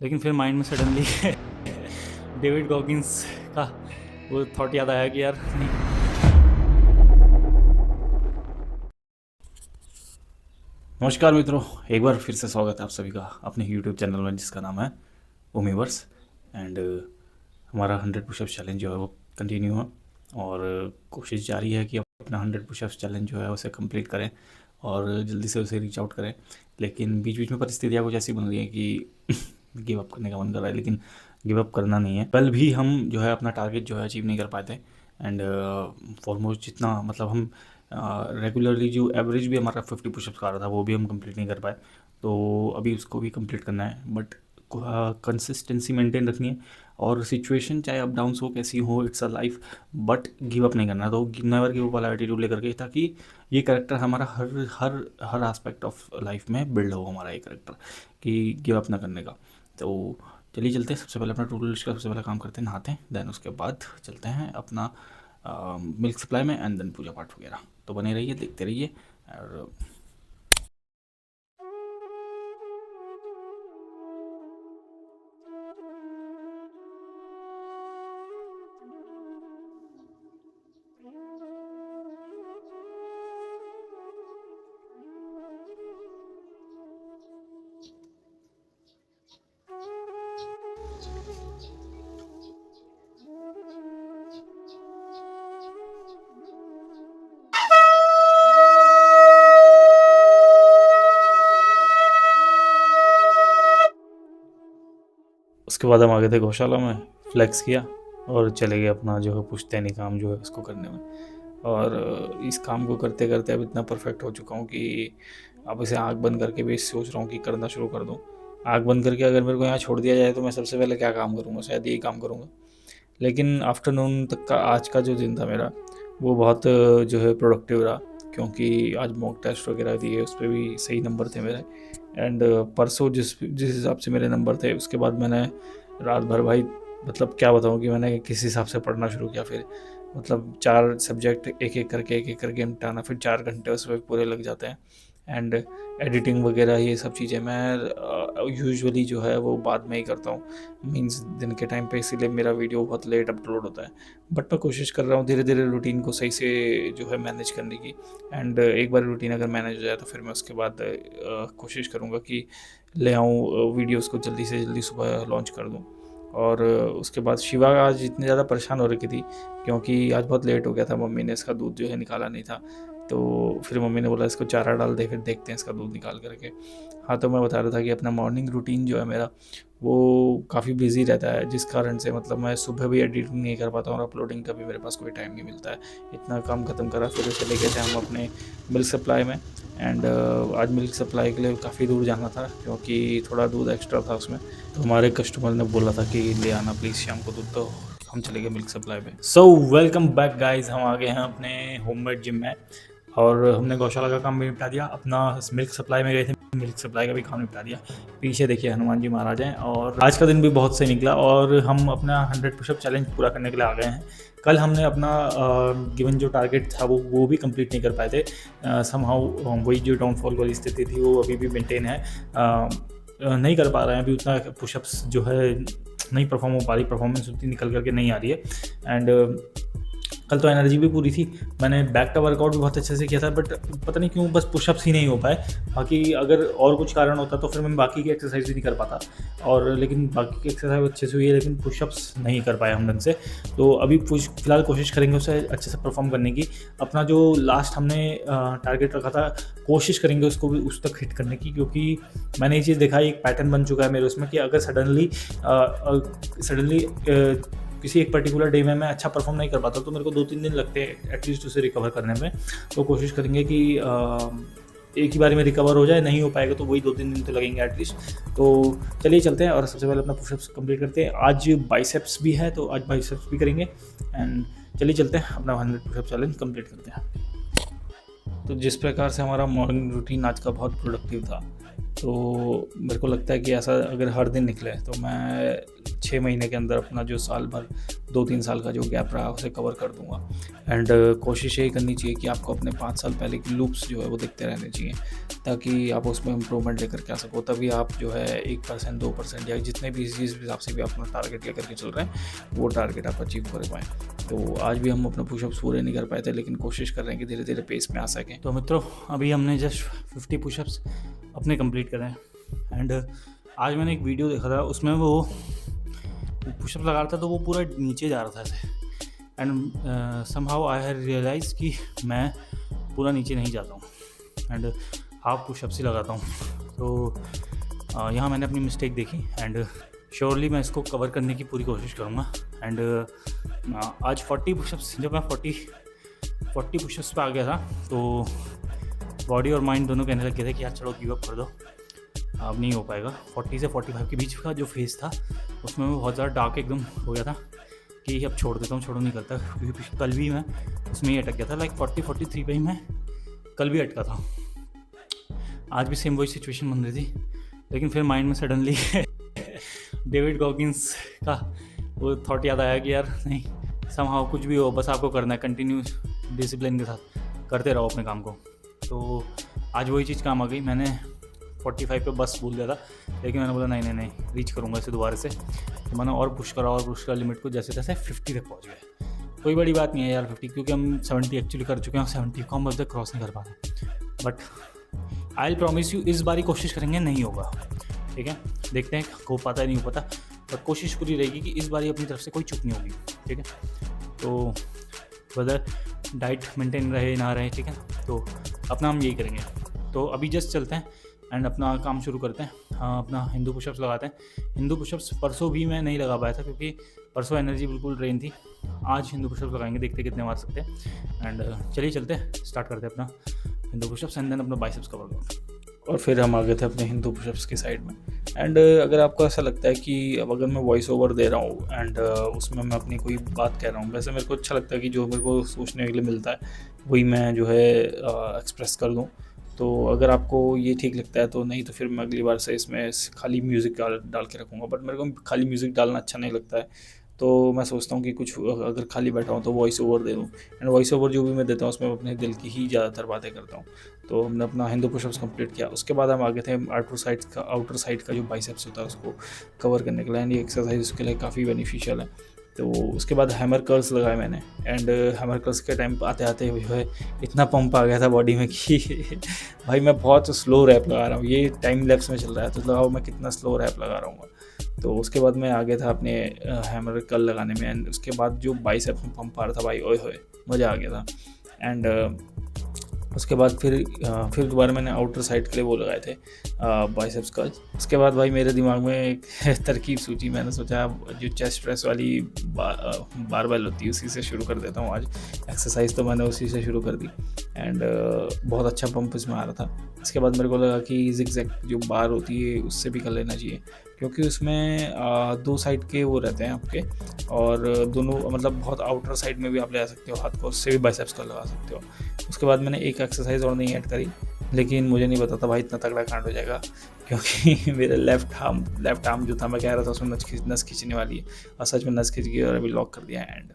लेकिन फिर माइंड में सडनली डेविड गॉगिंस का वो थॉट याद आया कि यार नहीं। नमस्कार मित्रों, एक बार फिर से स्वागत है आप सभी का अपने यूट्यूब चैनल में जिसका नाम है ओमीवर्स। एंड हमारा 100 पुशअप्स चैलेंज जो है वो कंटिन्यू है और कोशिश जारी है कि अपना 100 पुशअप्स चैलेंज जो है उसे कंप्लीट करें और जल्दी से उसे रीच आउट करें। लेकिन बीच बीच में परिस्थितियाँ कुछ ऐसी बन रही हैं कि गिव अप करने का मन कर रहा है, लेकिन गिव अप करना नहीं है। कल भी हम जो है अपना टारगेट जो है अचीव नहीं कर पाए थे। एंड ऑलमोस्ट जितना मतलब हम रेगुलरली जो एवरेज भी हमारा 50 पुशअप्स का रहा था वो भी हम कंप्लीट नहीं कर पाए। तो अभी उसको भी कंप्लीट करना है, बट कंसिस्टेंसी मेंटेन रखनी है और सिचुएशन चाहे अप डाउन हो कैसी हो, it's a life, but give up नहीं करना। तो नेवर गिव अप वाला एटीट्यूड लेकर के, ताकि ये करेक्टर हमारा हर हर हर एस्पेक्ट ऑफ लाइफ में बिल्ड हो हमारा ये करेक्टर, कि गिव अप ना करने का। तो चलिए चलते हैं, सबसे पहले अपना टू डू लिस्ट का सबसे पहले काम करते हैं, नहाते हैं, देन उसके बाद चलते हैं अपना मिल्क सप्लाई में एंड देन पूजा पाठ वगैरह। तो बने रहिए, देखते रहिए। और उसके बाद हम आ गए थे गौशाला में, फ्लेक्स किया और चले गए अपना जो है पुश्तैनी काम जो है उसको करने में। और इस काम को करते करते अब इतना परफेक्ट हो चुका हूँ कि अब इसे आँख बंद करके भी सोच रहा हूँ कि करना शुरू कर दूँ। आँख बंद करके अगर मेरे को यहाँ छोड़ दिया जाए तो मैं सबसे पहले क्या काम करूँगा, शायद यही काम करूँगा। लेकिन आफ्टरनून तक का आज का जो दिन था मेरा, वो बहुत जो है प्रोडक्टिव रहा, क्योंकि आज मॉक टेस्ट वगैरह दिए, उस पर भी सही नंबर थे मेरे। एंड परसों जिस जिस हिसाब से मेरे नंबर थे, उसके बाद मैंने रात भर भाई, मतलब क्या बताऊँ कि मैंने किस हिसाब से पढ़ना शुरू किया। फिर मतलब 4 सब्जेक्ट एक एक करके निपटाना, फिर 4 घंटे उसमें पूरे लग जाते हैं। एंड एडिटिंग वगैरह ये सब चीज़ें मैं यूजुअली जो है वो बाद में ही करता हूँ, मींस दिन के टाइम पे, इसीलिए मेरा वीडियो बहुत लेट अपलोड होता है। बट मैं कोशिश कर रहा हूँ धीरे धीरे रूटीन को सही से जो है मैनेज करने की। एंड एक बार रूटीन अगर मैनेज हो जाए तो फिर मैं उसके बाद कोशिश करूँगा कि ले आऊँ वीडियोज़ को जल्दी से जल्दी सुबह लॉन्च कर दूँ। और उसके बाद शिवा आज इतनी ज़्यादा परेशान हो रखी थी क्योंकि आज बहुत लेट हो गया था, मम्मी ने इसका दूध जो है निकाला नहीं था। तो फिर मम्मी ने बोला इसको चारा डाल दे, फिर देखते हैं इसका दूध निकाल करके। हाँ, तो मैं बता रहा था कि अपना मॉर्निंग रूटीन जो है मेरा, वो काफ़ी बिजी रहता है, जिस कारण से मतलब मैं सुबह भी एडिटिंग नहीं कर पाता हूँ और अपलोडिंग का भी मेरे पास कोई टाइम नहीं मिलता है। इतना काम ख़त्म करा फिर चले गए थे हम अपने मिल्क सप्लाई में। एंड आज मिल्क सप्लाई के लिए काफ़ी दूर जाना था क्योंकि थोड़ा दूध एक्स्ट्रा था उसमें। तो हमारे कस्टमर ने बोला था कि ले आना प्लीज़ शाम को दूध, तो हम चले गए मिल्क सप्लाई पे। सो वेलकम बैक गाइज, हम आ गए हैं अपने होममेड जिम में और हमने गौशाला का काम भी निपटा दिया, अपना मिल्क सप्लाई में गए थे, मिल्क सप्लाई का भी काम निपटा दिया। पीछे देखिए हनुमान जी महाराज हैं। और आज का दिन भी बहुत सही निकला और हम अपना 100 पुशअप चैलेंज पूरा करने के लिए आ गए हैं। कल हमने अपना गिवन जो टारगेट था वो भी कंप्लीट नहीं कर पाए थे। समहाउ वही जो डाउनफॉल वाली स्थिति थी वो अभी भी मेंटेन है। नहीं कर पा रहे हैं अभी उतना पुशअप्स जो है, नहीं परफॉर्म हो पा रही, परफॉर्मेंस उतनी निकल करके नहीं आ रही है। एंड कल तो एनर्जी भी पूरी थी, मैंने बैक का वर्कआउट भी बहुत अच्छे से किया था, बट पता नहीं क्यों बस पुशअप्स ही नहीं हो पाए। बाकी अगर और कुछ कारण होता तो फिर मैं बाकी की एक्सरसाइज भी नहीं कर पाता, और लेकिन बाकी की एक्सरसाइज अच्छे से हुई है, लेकिन पुशअप्स नहीं कर पाए हम ढंग से। तो अभी फिलहाल कोशिश करेंगे उसे अच्छे से परफॉर्म करने की। अपना जो लास्ट हमने टारगेट रखा था, कोशिश करेंगे उसको भी उस तक हिट करने की, क्योंकि मैंने ये चीज़ देखा है, एक पैटर्न बन चुका है मेरे उसमें कि अगर सडनली किसी एक पर्टिकुलर डे में मैं अच्छा परफॉर्म नहीं कर पाता तो मेरे को 2-3 दिन लगते हैं एटलीस्ट उसे रिकवर करने में। तो कोशिश करेंगे कि एक ही बार में रिकवर हो जाए, नहीं हो पाएगा तो वही 2-3 दिन तो लगेंगे एटलीस्ट। तो चलिए चलते हैं और सबसे पहले अपना पुशअप्स कंप्लीट करते हैं। आज बाइसेप्स भी है तो आज बाइसेप्स भी करेंगे। एंड चलिए चलते हैं अपना 100 पुशअप चैलेंज कंप्लीट करते हैं। तो जिस प्रकार से हमारा मॉर्निंग रूटीन आज का बहुत प्रोडक्टिव था, तो मेरे को लगता है कि ऐसा अगर हर दिन निकले तो मैं 6 महीने के अंदर अपना जो साल भर 2-3 साल का जो गैप रहा उसे कवर कर दूँगा। एंड कोशिश यही करनी चाहिए कि आपको अपने 5 साल पहले की लूप्स जो है वो देखते रहने चाहिए, ताकि आप उसमें इम्प्रूवमेंट लेकर के आ सको। तभी आप जो है 1% 2% या जितने भी जिस हिसाब से भी आप अपना टारगेट लेकर के चल रहे हैं वो टारगेट आप अचीव कर पाएँ। तो आज भी हम अपने पुशअप्स पूरे नहीं कर पाए थे, लेकिन कोशिश कर रहे हैं कि धीरे धीरे पेस में आ सकें। तो मित्रों, अभी हमने जस्ट 50 पुशअप्स अपने कंप्लीट करे हैं। एंड आज मैंने एक वीडियो देखा था, उसमें वो पुशअप लगा रहा था तो वो पूरा नीचे जा रहा था ऐसे। And somehow I have realise कि मैं पूरा नीचे नहीं जाता हूँ एंड हाफ पुशअप्स ही लगाता हूँ। तो यहाँ मैंने अपनी मिस्टेक देखी एंड श्योरली मैं इसको कवर करने की पूरी कोशिश करूँगा। एंड आज 40 पुशअप्स, जब मैं 40 पुशअप्स पे आ गया था तो बॉडी और माइंड दोनों कहने लगे थे कि यार चलो गिव अप कर दो, अब नहीं हो पाएगा। 40 से 45 के बीच का जो फेज़ था उसमें मैं बहुत ज़्यादा डार्क एकदम हो गया था कि अब छोड़ देता हूँ, छोड़ो नहीं करता, क्योंकि कल भी मैं उसमें ही अटक गया था। लाइक 40-43 पे ही मैं कल भी अटका था। आज भी सेम वही सिचुएशन बन रही थी, लेकिन फिर माइंड में सडनली डेविड गॉगिंस का वो थॉट याद आया कि यार नहीं, समहाउ कुछ भी हो बस आपको करना है, कंटिन्यूस डिसिप्लिन के साथ करते रहो अपने काम को। तो आज वही चीज़ काम आ गई। मैंने 45 पे बस भूल गया था, लेकिन मैंने बोला नहीं रीच करूँगा इसे दोबारा से। तो मैंने और पुश करा लिमिट को, जैसे तैसे 50 तक पहुँच गए। कोई बड़ी बात नहीं है यार 50, क्योंकि हम 70 एक्चुअली कर चुके हैं, 70 को हम अब तक क्रॉस नहीं कर पाते। But I will promise you, इस बारी कोशिश करेंगे, नहीं होगा, ठीक है। देखते हैं हो पाता है नहीं हो पाता, बट कोशिश पूरी रहेगी कि इस बारी अपनी तरफ से कोई चूक नहीं होगी, ठीक है। तो वेदर डाइट मेंटेन रहे ना रहे, ठीक है, तो अपना हम यही करेंगे। तो अभी जस्ट चलते हैं एंड अपना काम शुरू करते हैं। हाँ, अपना हिंदू पुशअप्स लगाते हैं। हिंदू पुशअप्स परसों भी मैं नहीं लगा पाया था, क्योंकि परसों एनर्जी बिल्कुल ड्रेन थी। आज हिंदू पुशअप्स लगाएंगे, देखते कितने मार सकते हैं। एंड चलिए चलते हैं, स्टार्ट करते हैं अपना हिंदू पुशअप्स एंड देन अपना बाइसेप्स का वर्कआउट। और फिर हम आ गए थे अपने हिंदू पुशअप्स की साइड में। एंड अगर आपको ऐसा लगता है कि अब अगर मैं वॉइस ओवर दे रहा हूँ एंड उसमें मैं अपनी कोई बात कह रहा हूँ, वैसे मेरे को अच्छा लगता है कि जो मेरे को सोचने के लिए मिलता है वही मैं जो है एक्सप्रेस कर दूँ। तो अगर आपको ये ठीक लगता है तो, नहीं तो फिर मैं अगली बार से इसमें खाली म्यूज़िक डाल के रखूँगा। बट मेरे को खाली म्यूज़िक डालना अच्छा नहीं लगता है, तो मैं सोचता हूँ कि कुछ अगर खाली बैठा हूँ तो वॉइस ओवर दे दूँ। एंड वॉइस ओवर जो भी मैं देता हूँ उसमें अपने दिल की ही ज़्यादातर बातें करता हूँ। तो हमने अपना हिंदू पुशअप्स कंप्लीट किया। उसके बाद हम आगे थे आउटर साइड का जो बाइसेप्स होता है उसको कवर करने के लिए। एंड ये एक्सरसाइज उसके लिए काफ़ी बेनिफिशियल है। तो उसके बाद हैमर कर्ल्स लगाए मैंने। एंड हैमर कर्ल्स के टाइम आते आते जो है इतना पंप आ गया था बॉडी में कि भाई मैं बहुत स्लो रैप लगा रहा हूँ। ये टाइम लैप्स में चल रहा है, तो लगाओ मैं कितना स्लो रैप लगा रहा हूँ। तो उसके बाद मैं आ गया था अपने हैमर कर्ल लगाने में। एंड उसके बाद जो बाइसेप्स में पंप आ रहा था भाई, ओए होए मज़ा आ गया था। एंड उसके बाद फिर दोबारा मैंने आउटर साइड के लिए वो लगाए थे बाइसेप्स कर्ल्स। उसके बाद भाई मेरे दिमाग में एक तरकीब सूझी। मैंने सोचा जो चेस्ट प्रेस वाली बारबेल होती है उसी से शुरू कर देता हूँ आज एक्सरसाइज। तो मैंने उसी से शुरू कर दी एंड बहुत अच्छा पंप इसमें आ रहा था। इसके बाद मेरे को लगा कि जिगजैग जो बार होती है उससे भी कर लेना चाहिए, क्योंकि उसमें 2 साइड के वो रहते हैं आपके, और दोनों मतलब बहुत आउटर साइड में भी आप ले आ सकते हो हाथ को, उससे भी बाइसेप्स का लगा सकते हो। उसके बाद मैंने एक एक्सरसाइज और नहीं ऐड करी, लेकिन मुझे नहीं पता था भाई इतना तगड़ा कांड हो जाएगा, क्योंकि मेरे लेफ्ट आर्म जो था मैं कह रहा था उसमें नस खींचने वाली है, और सच में नस खींच गई और अभी लॉक कर दिया एंड